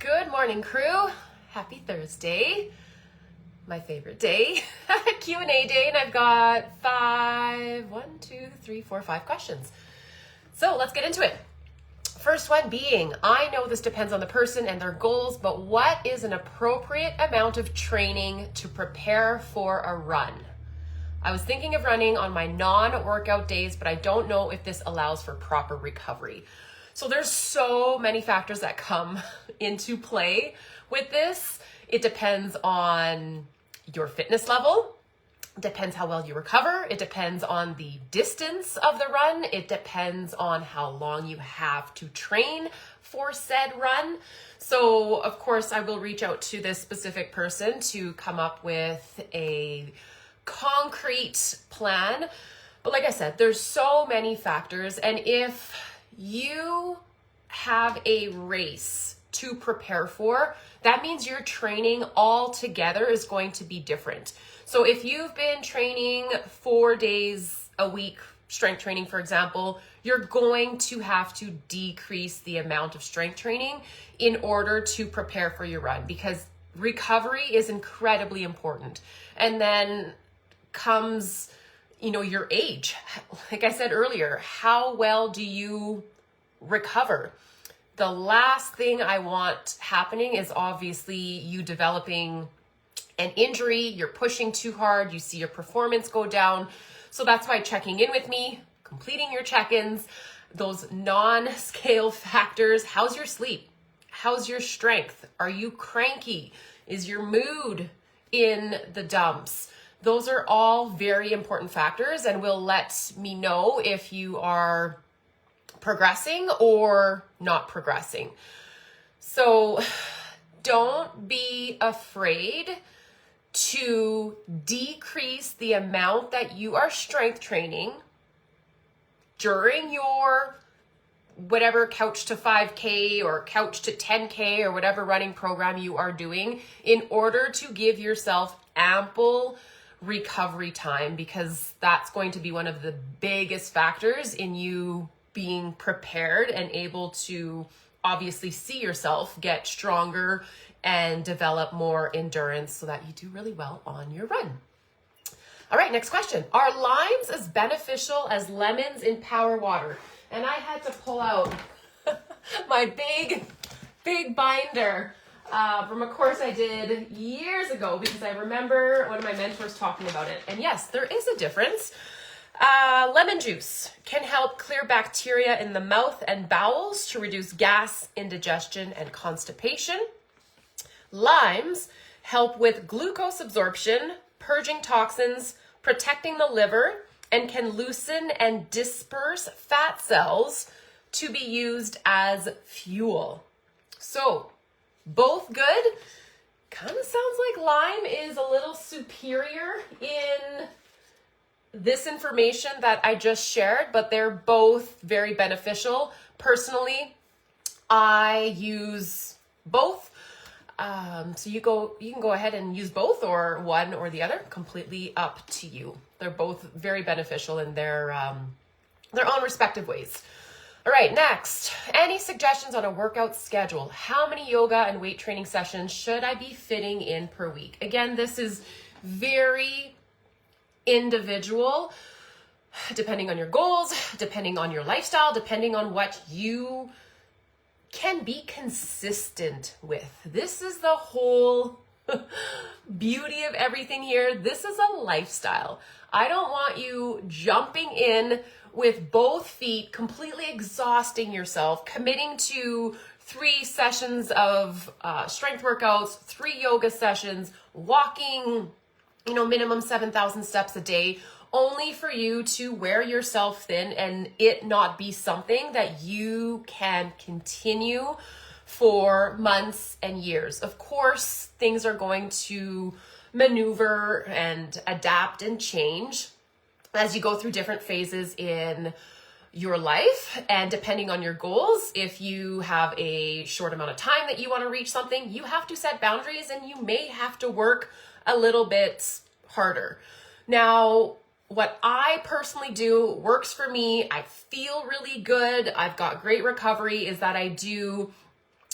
Good morning, crew. Happy Thursday, my favorite day, Q&A day, and I've got 5 questions. So let's get into it. First one being, I know this depends on the person and their goals, but what is an appropriate amount of training to prepare for a run? I was thinking of running on my non-workout days, but I don't know if this allows for proper recovery. So there's so many factors that come into play with this. It depends on your fitness level. It depends how well you recover. It depends on the distance of the run. It depends on how long you have to train for said run. So of course I will reach out to this specific person to come up with a concrete plan. But like I said, there's so many factors, and if you have a race to prepare for, that means your training altogether is going to be different. So if you've been training 4 days a week, strength training, for example, you're going to have to decrease the amount of strength training in order to prepare for your run, because recovery is incredibly important. And then comes, your age. Like I said earlier, how well do you recover? The last thing I want happening is obviously you developing an injury, you're pushing too hard, you see your performance go down. So that's why checking in with me, completing your check-ins, those non-scale factors. How's your sleep? How's your strength? Are you cranky? Is your mood in the dumps? Those are all very important factors and will let me know if you are progressing or not progressing. So don't be afraid to decrease the amount that you are strength training during your whatever couch to 5K or couch to 10K or whatever running program you are doing, in order to give yourself ample recovery time, because that's going to be one of the biggest factors in you being prepared and able to obviously see yourself get stronger and develop more endurance so that you do really well on your run. All right, next question. Are limes as beneficial as lemons in power water? And I had to pull out my big binder from a course I did years ago, because I remember one of my mentors talking about it. And yes, there is a difference. Lemon juice can help clear bacteria in the mouth and bowels to reduce gas, indigestion, and constipation. Limes help with glucose absorption, purging toxins, protecting the liver, and can loosen and disperse fat cells to be used as fuel. So, both good. Kind of sounds like lime is a little superior in this information that I just shared, but they're both very beneficial. Personally, I use both. So you can go ahead and use both, or one or the other, completely up to you. They're both very beneficial in their own respective ways. All right, next, any suggestions on a workout schedule? How many yoga and weight training sessions should I be fitting in per week? Again, this is very individual, depending on your goals, depending on your lifestyle, depending on what you can be consistent with. This is the whole beauty of everything here. This is a lifestyle. I don't want you jumping in with both feet, completely exhausting yourself, committing to 3 sessions of strength workouts, 3 yoga sessions, walking, minimum 7,000 steps a day, only for you to wear yourself thin and it not be something that you can continue for months and years. Of course, things are going to maneuver and adapt and change as you go through different phases in your life, and depending on your goals. If you have a short amount of time that you want to reach something, you have to set boundaries and you may have to work a little bit harder. Now, what I personally do works for me. I feel really good. I've got great recovery, is that I do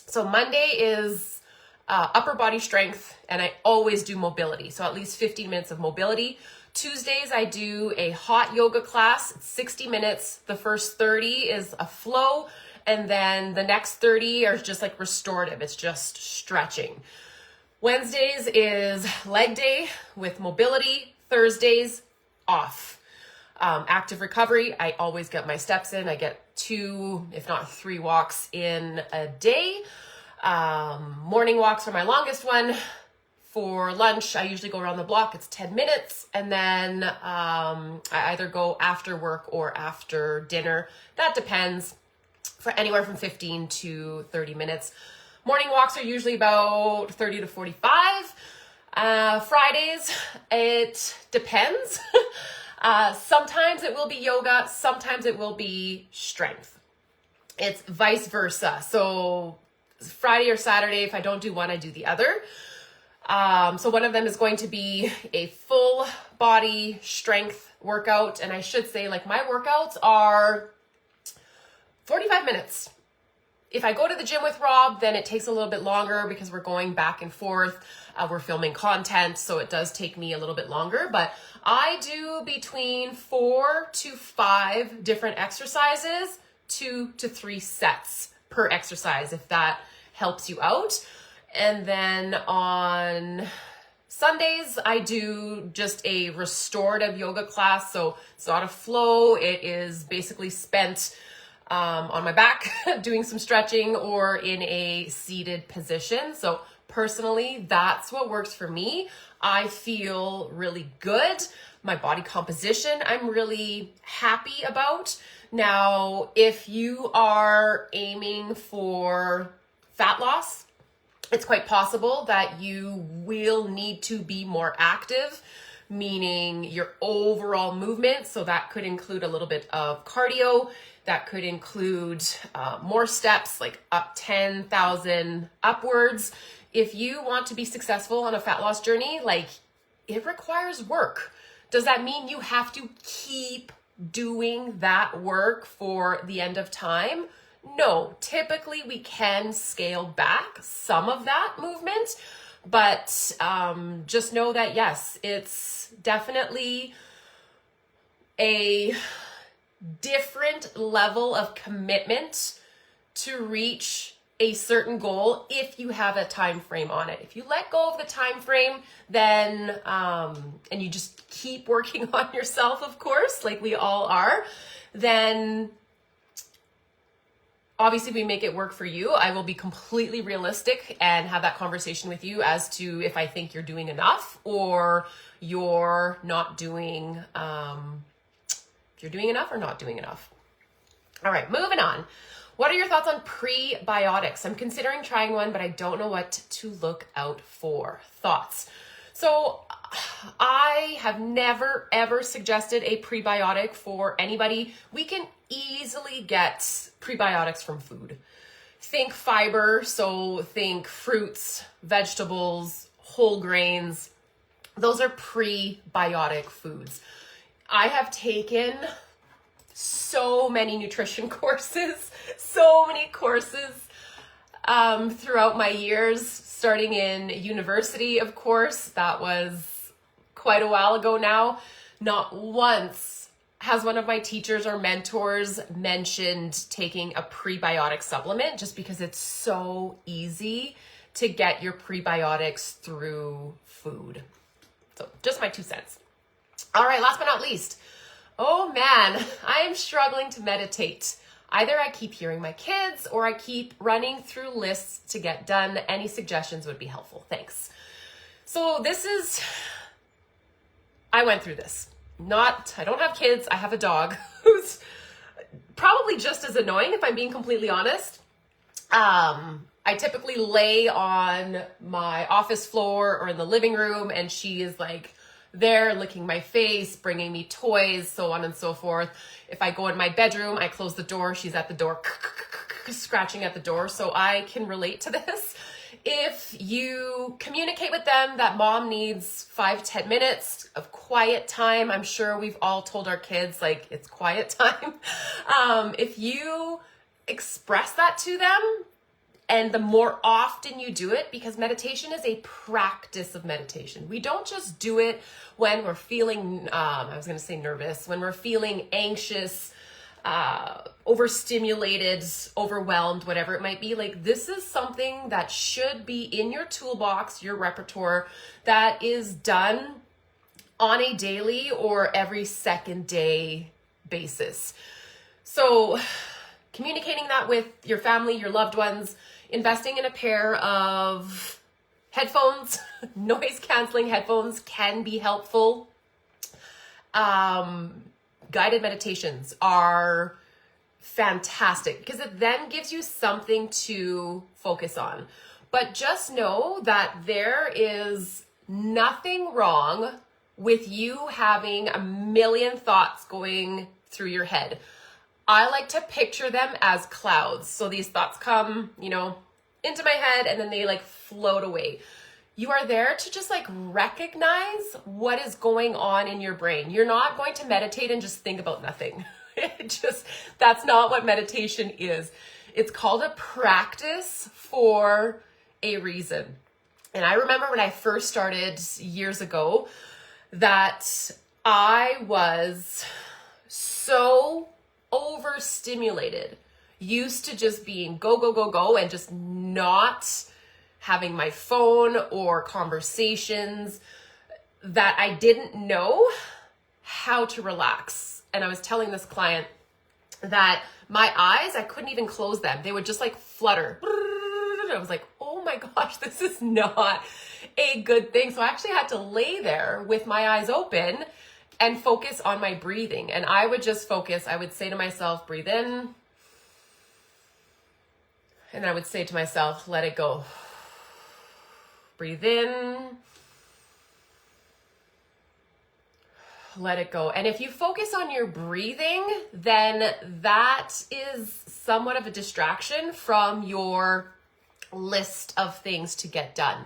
So Monday is upper body strength, and I always do mobility. So at least 15 minutes of mobility. Tuesdays, I do a hot yoga class. It's 60 minutes. The first 30 is a flow, and then the next 30 are just like restorative. It's just stretching. Wednesdays is leg day with mobility. Thursdays, off. Active recovery, I always get my steps in. I get 2, if not 3 walks in a day. Morning walks are my longest one. For lunch, I usually go around the block. It's 10 minutes. And then I either go after work or after dinner. That depends, for anywhere from 15 to 30 minutes. Morning walks are usually about 30 to 45. Fridays, it depends. Sometimes it will be yoga. Sometimes it will be strength. It's vice versa. So Friday or Saturday, if I don't do one, I do the other. So one of them is going to be a full body strength workout. And I should say, like, my workouts are 45 minutes. If I go to the gym with Rob, then it takes a little bit longer because we're going back and forth. We're filming content, so it does take me a little bit longer. But I do between 4 to 5 different exercises, 2 to 3 sets per exercise, if that helps you out. And then on Sundays, I do just a restorative yoga class. So it's not a flow. It is basically spent on my back doing some stretching or in a seated position. So personally, that's what works for me. I feel really good. My body composition, I'm really happy about. Now, if you are aiming for fat loss, it's quite possible that you will need to be more active, meaning your overall movement. So that could include a little bit of cardio. That could include more steps, like up 10,000 upwards. If you want to be successful on a fat loss journey, like, it requires work. Does that mean you have to keep doing that work for the end of time? No, typically we can scale back some of that movement, but just know that, yes, it's definitely a different level of commitment to reach a certain goal if you have a time frame on it. If you let go of the time frame, then and you just keep working on yourself, of course, like we all are, then obviously we make it work for you. I will be completely realistic and have that conversation with you as to if I think you're doing enough or you're not doing you're doing enough or not doing enough. All right, moving on. What are your thoughts on prebiotics? I'm considering trying one, but I don't know what to look out for. Thoughts? So I have never, ever suggested a prebiotic for anybody. We can easily get prebiotics from food. Think fiber, so think fruits, vegetables, whole grains. Those are prebiotic foods. I have taken so many nutrition courses, throughout my years, starting in university, of course. That was quite a while ago now. Not once has one of my teachers or mentors mentioned taking a prebiotic supplement, just because it's so easy to get your prebiotics through food. So just my 2 cents. All right, last but not least. Oh man, I am struggling to meditate. Either I keep hearing my kids or I keep running through lists to get done. Any suggestions would be helpful. Thanks. So I went through this. I don't have kids. I have a dog who's probably just as annoying, if I'm being completely honest. I typically lay on my office floor or in the living room, and she is like there licking my face, bringing me toys, so on and so forth. If I go in my bedroom, I close the door, she's at the door, scratching at the door. So I can relate to this. If you communicate with them that mom needs 5-10 minutes of quiet time, I'm sure we've all told our kids, like, it's quiet time. If you express that to them, And the more often you do it, because meditation is a practice of meditation. We don't just do it when we're feeling, I was going to say nervous, when we're feeling anxious, overstimulated, overwhelmed, whatever it might be. Like, this is something that should be in your toolbox, your repertoire, that is done on a daily or every second day basis. So communicating that with your family, your loved ones, investing in a pair of headphones, noise canceling headphones can be helpful. Guided meditations are fantastic because it then gives you something to focus on. But just know that there is nothing wrong with you having a million thoughts going through your head. I like to picture them as clouds. So these thoughts come, into my head and then they like float away. You are there to just like recognize what is going on in your brain. You're not going to meditate and just think about nothing. That's not what meditation is. It's called a practice for a reason. And I remember when I first started years ago that I was so overstimulated, used to just being go, go, go, go, and just not having my phone or conversations, that I didn't know how to relax. And I was telling this client that my eyes, I couldn't even close them. They would just like flutter. I was like, oh my gosh, this is not a good thing. So I actually had to lay there with my eyes open and focus on my breathing. And I would just focus. I would say to myself, breathe in. And I would say to myself, let it go. Breathe in. Let it go. And if you focus on your breathing, then that is somewhat of a distraction from your list of things to get done.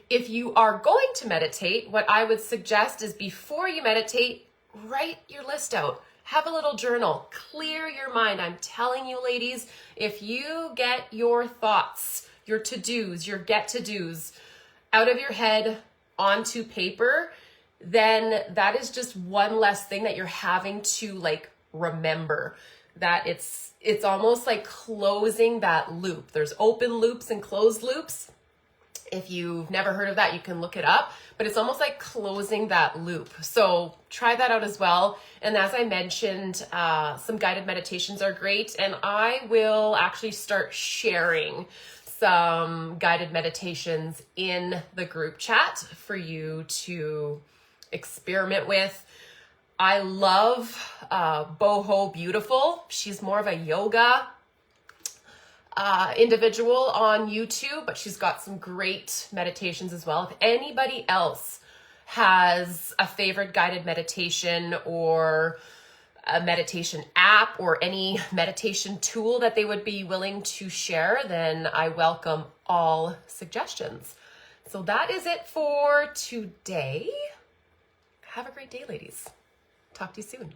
If you are going to meditate, what I would suggest is before you meditate, write your list out. Have a little journal. Clear your mind. I'm telling you, ladies, if you get your thoughts, your to-dos, your get-to-dos out of your head onto paper, then that is just one less thing that you're having to like remember. That it's almost like closing that loop. There's open loops and closed loops. If you've never heard of that, you can look it up, but it's almost like closing that loop. So try that out as well. And as I mentioned, some guided meditations are great. And I will actually start sharing some guided meditations in the group chat for you to experiment with. I love Boho Beautiful. She's more of a yoga individual on YouTube, but she's got some great meditations as well. If anybody else has a favorite guided meditation or a meditation app or any meditation tool that they would be willing to share, then I welcome all suggestions. So that is it for today. Have a great day, ladies. Talk to you soon.